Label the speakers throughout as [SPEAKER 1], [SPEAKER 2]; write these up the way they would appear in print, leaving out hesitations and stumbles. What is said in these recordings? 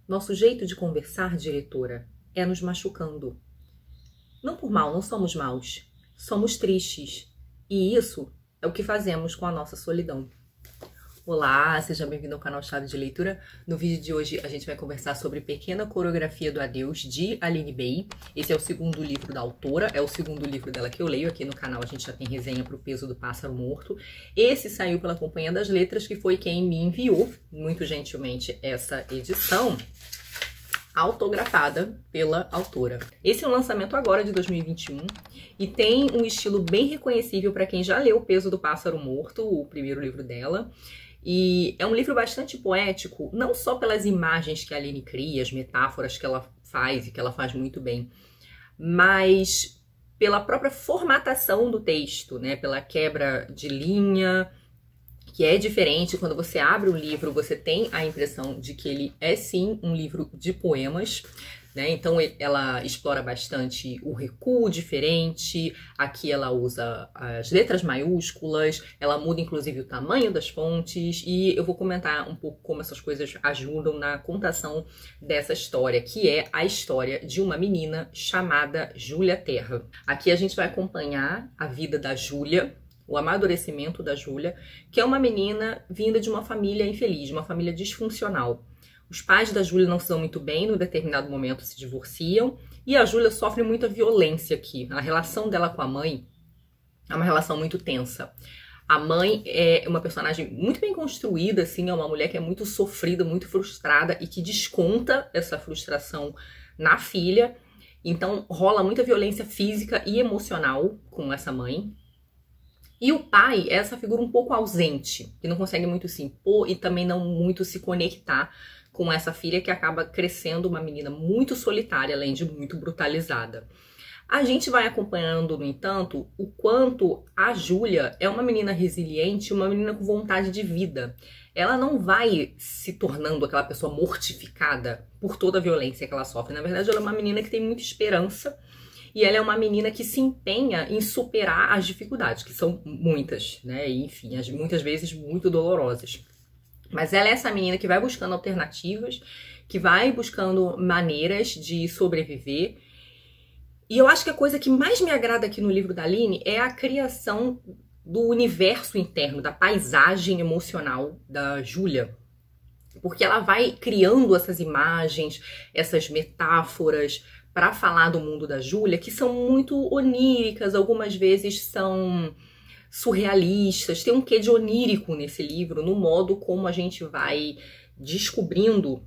[SPEAKER 1] Nosso jeito de conversar, diretora, é nos machucando. Não por mal, não somos maus. Somos tristes. E isso é o que fazemos com a nossa solidão. Olá, seja bem-vindo ao canal Chave de Leitura. No vídeo de hoje a gente vai conversar sobre Pequena Coreografia do Adeus, de Aline Bay. Esse é o segundo livro da autora, é o segundo livro dela que eu leio. Aqui no canal a gente já tem resenha para o Peso do Pássaro Morto. Esse saiu pela Companhia das Letras, que foi quem me enviou, muito gentilmente, essa edição autografada pela autora. Esse é um lançamento agora de 2021 e tem um estilo bem reconhecível para quem já leu O Peso do Pássaro Morto, o primeiro livro dela. E é um livro bastante poético, não só pelas imagens que a Aline cria, as metáforas que ela faz e que ela faz muito bem, mas pela própria formatação do texto, né? Pela quebra de linha, que é diferente. Quando você abre o livro, você tem a impressão de que ele é sim um livro de poemas, né? Então ela explora bastante o recuo diferente, aqui ela usa as letras maiúsculas, ela muda inclusive o tamanho das fontes, e eu vou comentar um pouco como essas coisas ajudam na contação dessa história, que é a história de uma menina chamada Júlia Terra. Aqui a gente vai acompanhar a vida da Júlia, o amadurecimento da Júlia, que é uma menina vinda de uma família infeliz, de uma família disfuncional. Os pais da Júlia não se dão muito bem, no determinado momento se divorciam, e a Júlia sofre muita violência aqui. A relação dela com a mãe é uma relação muito tensa. A mãe é uma personagem muito bem construída, assim, é uma mulher que é muito sofrida, muito frustrada e que desconta essa frustração na filha. Então rola muita violência física e emocional com essa mãe. E o pai é essa figura um pouco ausente, que não consegue muito se impor e também não muito se conectar com essa filha, que acaba crescendo uma menina muito solitária, além de muito brutalizada. A gente vai acompanhando, no entanto, o quanto a Júlia é uma menina resiliente, uma menina com vontade de vida. Ela não vai se tornando aquela pessoa mortificada por toda a violência que ela sofre. Na verdade, ela é uma menina que tem muita esperança. E ela é uma menina que se empenha em superar as dificuldades, que são muitas, né? E, enfim, muitas vezes muito dolorosas. Mas ela é essa menina que vai buscando alternativas, que vai buscando maneiras de sobreviver. E eu acho que a coisa que mais me agrada aqui no livro da Aline é a criação do universo interno, da paisagem emocional da Júlia. Porque ela vai criando essas imagens, essas metáforas, para falar do mundo da Júlia, que são muito oníricas, algumas vezes são surrealistas. Tem um quê de onírico nesse livro, no modo como a gente vai descobrindo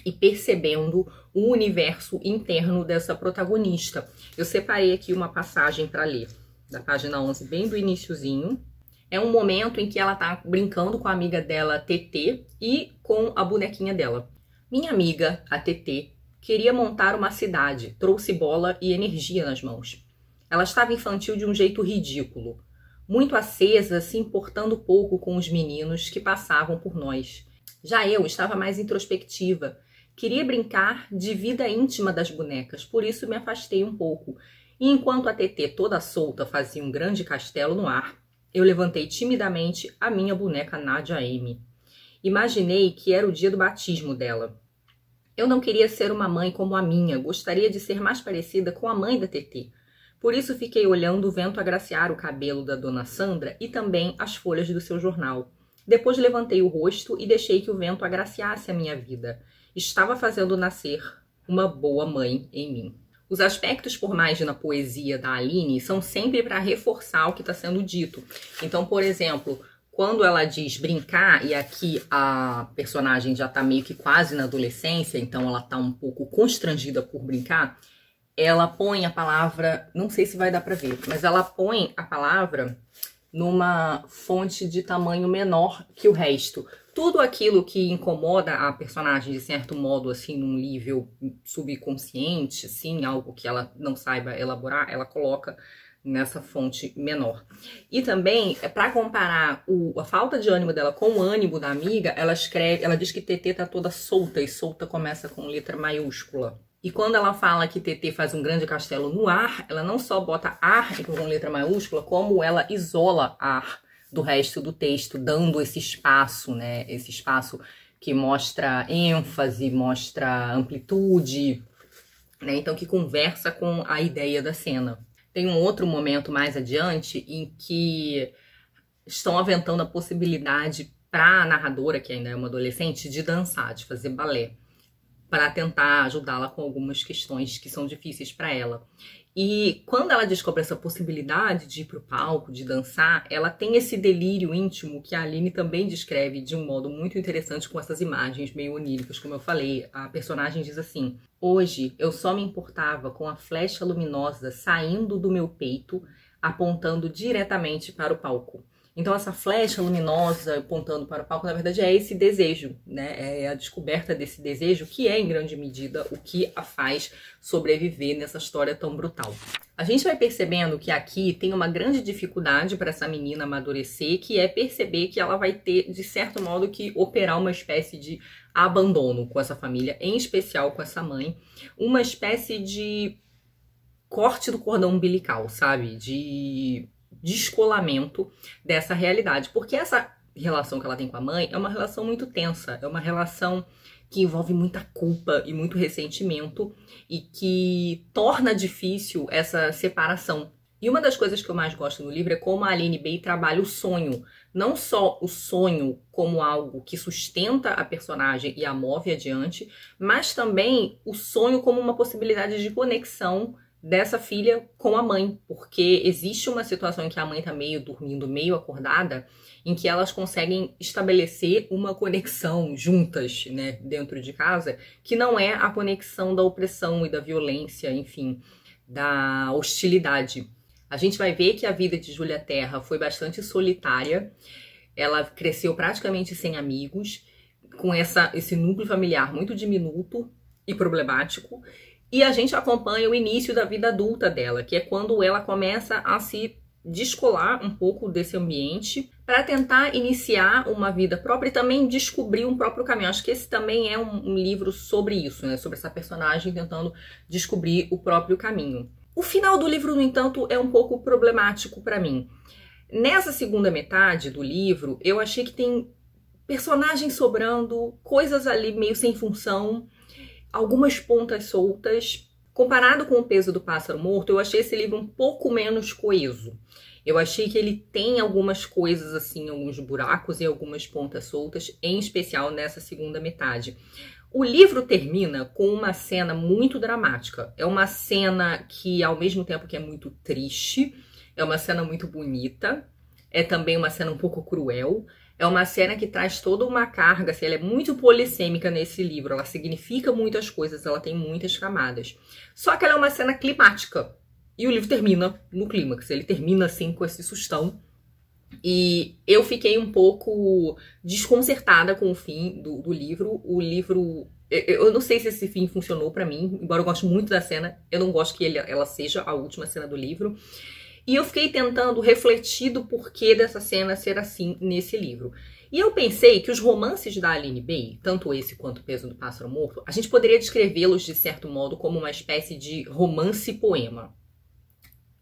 [SPEAKER 1] e percebendo o universo interno dessa protagonista. Eu separei aqui uma passagem para ler, da página 11, bem do iniciozinho. É um momento em que ela tá brincando com a amiga dela, TT, e com a bonequinha dela. Minha amiga, a TT, queria montar uma cidade, trouxe bola e energia nas mãos. Ela estava infantil de um jeito ridículo, muito acesa, se importando pouco com os meninos que passavam por nós. Já eu estava mais introspectiva, queria brincar de vida íntima das bonecas, por isso me afastei um pouco. E enquanto a TT toda solta fazia um grande castelo no ar, eu levantei timidamente a minha boneca Nádia M. Imaginei que era o dia do batismo dela. Eu não queria ser uma mãe como a minha, gostaria de ser mais parecida com a mãe da TT. Por isso fiquei olhando o vento agraciar o cabelo da dona Sandra e também as folhas do seu jornal. Depois levantei o rosto e deixei que o vento agraciasse a minha vida. Estava fazendo nascer uma boa mãe em mim. Os aspectos formais na poesia da Aline são sempre para reforçar o que está sendo dito. Então, por exemplo, quando ela diz brincar, e aqui a personagem já tá meio que quase na adolescência, então ela tá um pouco constrangida por brincar, ela põe a palavra, não sei se vai dar pra ver, mas ela põe a palavra numa fonte de tamanho menor que o resto. Tudo aquilo que incomoda a personagem, de certo modo, assim, num nível subconsciente, assim, algo que ela não saiba elaborar, ela coloca nessa fonte menor. E também, para comparar a falta de ânimo dela com o ânimo da amiga, ela diz que TT tá toda solta, e solta começa com letra maiúscula. E quando ela fala que TT faz um grande castelo no ar, ela não só bota ar com letra maiúscula, como ela isola ar do resto do texto, dando esse espaço, né? Esse espaço que mostra ênfase, mostra amplitude, né? Então que conversa com a ideia da cena. Tem um outro momento mais adiante em que estão aventando a possibilidade para a narradora, que ainda é uma adolescente, de dançar, de fazer balé, para tentar ajudá-la com algumas questões que são difíceis para ela. E quando ela descobre essa possibilidade de ir para o palco, de dançar, ela tem esse delírio íntimo que a Aline também descreve de um modo muito interessante com essas imagens meio oníricas, como eu falei. A personagem diz assim: hoje eu só me importava com a flecha luminosa saindo do meu peito, apontando diretamente para o palco. Então essa flecha luminosa apontando para o palco, na verdade, é esse desejo, né? É a descoberta desse desejo que é, em grande medida, o que a faz sobreviver nessa história tão brutal. A gente vai percebendo que aqui tem uma grande dificuldade para essa menina amadurecer, que é perceber que ela vai ter, de certo modo, que operar uma espécie de abandono com essa família, em especial com essa mãe, uma espécie de corte do cordão umbilical, sabe? De descolamento dessa realidade, porque essa relação que ela tem com a mãe é uma relação muito tensa, é uma relação que envolve muita culpa e muito ressentimento e que torna difícil essa separação. E uma das coisas que eu mais gosto no livro é como a Aline Bay trabalha o sonho, não só o sonho como algo que sustenta a personagem e a move adiante, mas também o sonho como uma possibilidade de conexão dessa filha com a mãe, porque existe uma situação em que a mãe tá meio dormindo, meio acordada, em que elas conseguem estabelecer uma conexão juntas, né, dentro de casa, que não é a conexão da opressão e da violência, enfim, da hostilidade. A gente vai ver que a vida de Júlia Terra foi bastante solitária, ela cresceu praticamente sem amigos, com esse núcleo familiar muito diminuto e problemático. E a gente acompanha o início da vida adulta dela, que é quando ela começa a se descolar um pouco desse ambiente para tentar iniciar uma vida própria e também descobrir um próprio caminho. Acho que esse também é um livro sobre isso, né? Sobre essa personagem tentando descobrir o próprio caminho. O final do livro, no entanto, é um pouco problemático para mim. Nessa segunda metade do livro, eu achei que tem personagens sobrando, coisas ali meio sem função, algumas pontas soltas. Comparado com O Peso do Pássaro Morto, eu achei esse livro um pouco menos coeso. Eu achei que ele tem algumas coisas assim, alguns buracos e algumas pontas soltas, em especial nessa segunda metade. O livro termina com uma cena muito dramática. É uma cena que, ao mesmo tempo que é muito triste, é uma cena muito bonita, é também uma cena um pouco cruel. É uma cena que traz toda uma carga, assim, ela é muito polissêmica nesse livro, ela significa muitas coisas, ela tem muitas camadas. Só que ela é uma cena climática, e o livro termina no clímax, ele termina assim com esse sustão. E eu fiquei um pouco desconcertada com o fim do livro. O livro, eu não sei se esse fim funcionou pra mim, embora eu goste muito da cena, eu não gosto que ela seja a última cena do livro. E eu fiquei tentando refletir do porquê dessa cena ser assim nesse livro. E eu pensei que os romances da Aline Bay, tanto esse quanto O Peso do Pássaro Morto, a gente poderia descrevê-los, de certo modo, como uma espécie de romance-poema.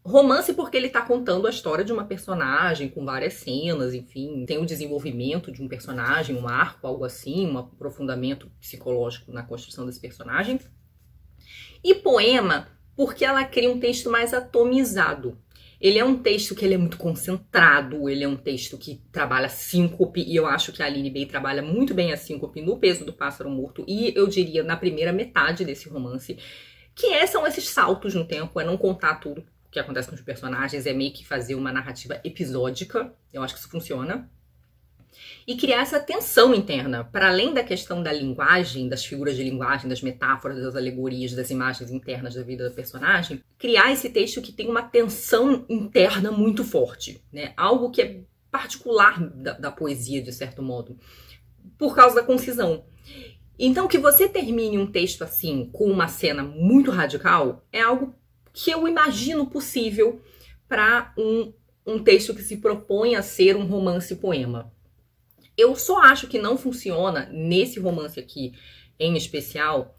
[SPEAKER 1] Romance porque ele tá contando a história de uma personagem com várias cenas, enfim, tem o desenvolvimento de um personagem, um arco, algo assim, um aprofundamento psicológico na construção desse personagem. E poema porque ela cria um texto mais atomizado. Ele é um texto que ele é muito concentrado, ele é um texto que trabalha síncope, e eu acho que a Aline Bay trabalha muito bem a síncope no Peso do Pássaro Morto, e eu diria na primeira metade desse romance, que são esses saltos no tempo, é não contar tudo o que acontece com os personagens, é meio que fazer uma narrativa episódica, eu acho que isso funciona. E criar essa tensão interna, para além da questão da linguagem, das figuras de linguagem, das metáforas, das alegorias, das imagens internas da vida do personagem, criar esse texto que tem uma tensão interna muito forte, né? Algo que é particular da poesia, de certo modo, por causa da concisão. Então, que você termine um texto assim, com uma cena muito radical, é algo que eu imagino possível para um texto que se propõe a ser um romance-poema. Eu só acho que não funciona nesse romance aqui, em especial,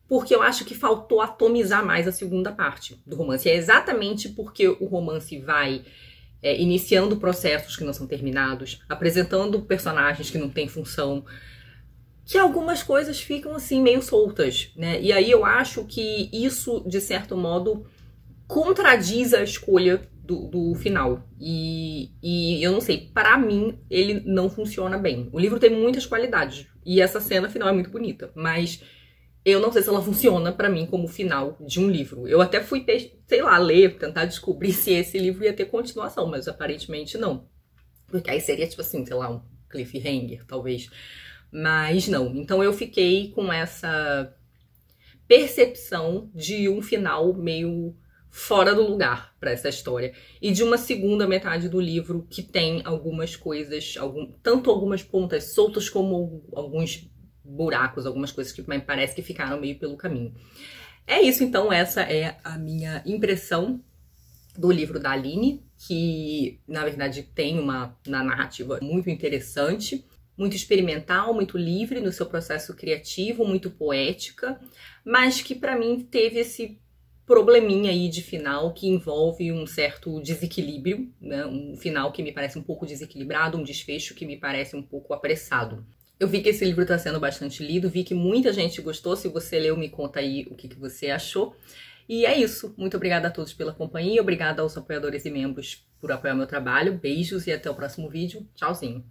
[SPEAKER 1] porque eu acho que faltou atomizar mais a segunda parte do romance. É exatamente porque o romance vai iniciando processos que não são terminados, apresentando personagens que não têm função, que algumas coisas ficam assim meio soltas, né? E aí eu acho que isso, de certo modo, contradiz a escolha do final. E eu não sei, para mim, ele não funciona bem. O livro tem muitas qualidades. E essa cena final é muito bonita. Mas eu não sei se ela funciona para mim como final de um livro. Eu até fui, sei lá, ler, tentar descobrir se esse livro ia ter continuação. Mas aparentemente não. Porque aí seria tipo assim, sei lá, um cliffhanger, talvez. Mas não. Então eu fiquei com essa percepção de um final meio fora do lugar para essa história. E de uma segunda metade do livro que tem algumas coisas, tanto algumas pontas soltas como alguns buracos, algumas coisas que me parece que ficaram meio pelo caminho. É isso, então, essa é a minha impressão do livro da Aline, que na verdade tem uma narrativa muito interessante, muito experimental, muito livre no seu processo criativo, muito poética, mas que para mim teve esse probleminha aí de final que envolve um certo desequilíbrio, né? Um final que me parece um pouco desequilibrado, um desfecho que me parece um pouco apressado. Eu vi que esse livro está sendo bastante lido, vi que muita gente gostou. Se você leu, me conta aí o que você achou. E é isso. Muito obrigada a todos pela companhia, obrigada aos apoiadores e membros por apoiar meu trabalho. Beijos e até o próximo vídeo. Tchauzinho!